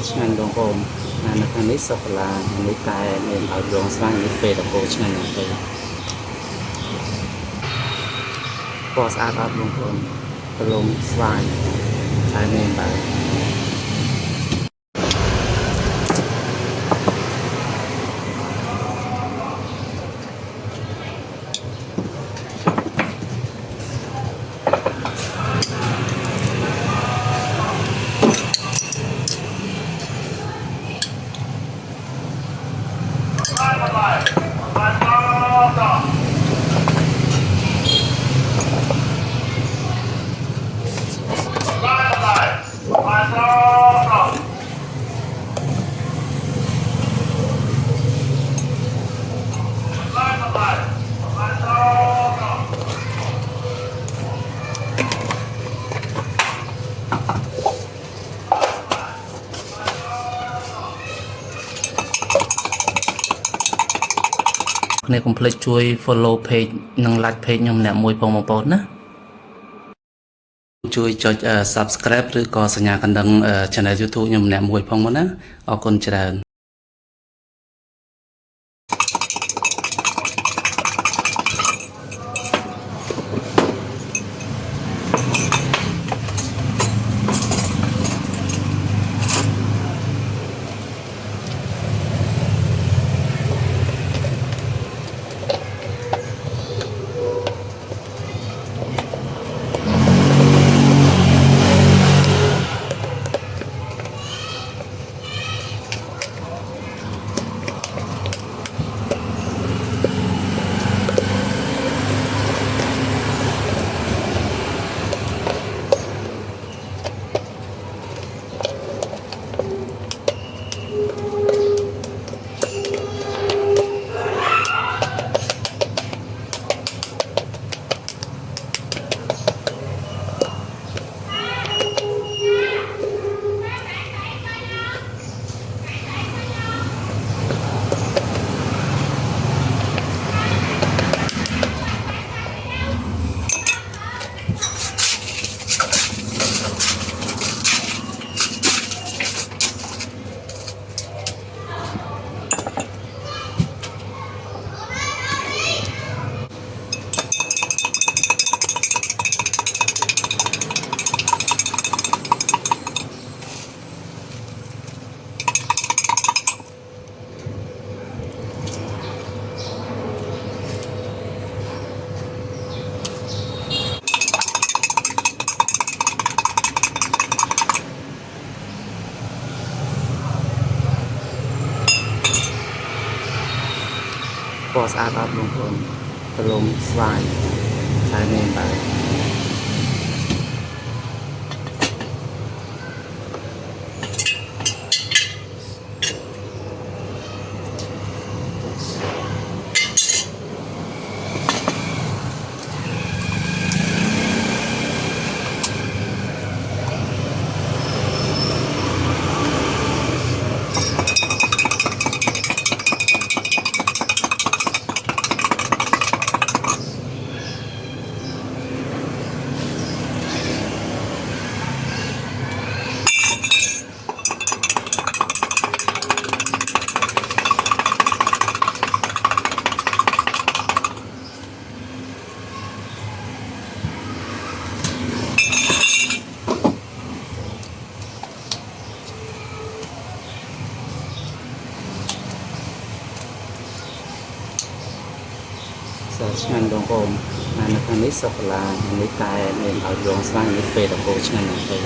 ឆ្ងាញ់បងប្អូននៅខាងនេះសូកូឡានេះតែមានឲ្យរងស្វាយនេះពេលតកោឆ្ងាញ់ណាស់ទៅពណ៌ស្អាតអត់បងប្អូនប្រឡងស្វាយតែមានបាទអ្នកកុំភ្លេចជួយ follow page និង like page ខ្ញុំម្នាក់មួយផងបងប្អូនណាជួយចុច subscribe ឬក៏សញ្ញាកណ្ដឹង channel YouTube ខ្ញុំម្នាក់មួយផងមកណាអរគុណច្រើនពណ៌ស្អាតអត់បងប្អូនប្រឡងស្វាយតែមានបាទឆ្ងាញ់បងប្អូននៅខាងនេះសូកូឡានេះតែមានឲ្យរងស្វាយនេះពេលតកោឆ្ងាញ់ណាស់ទៅ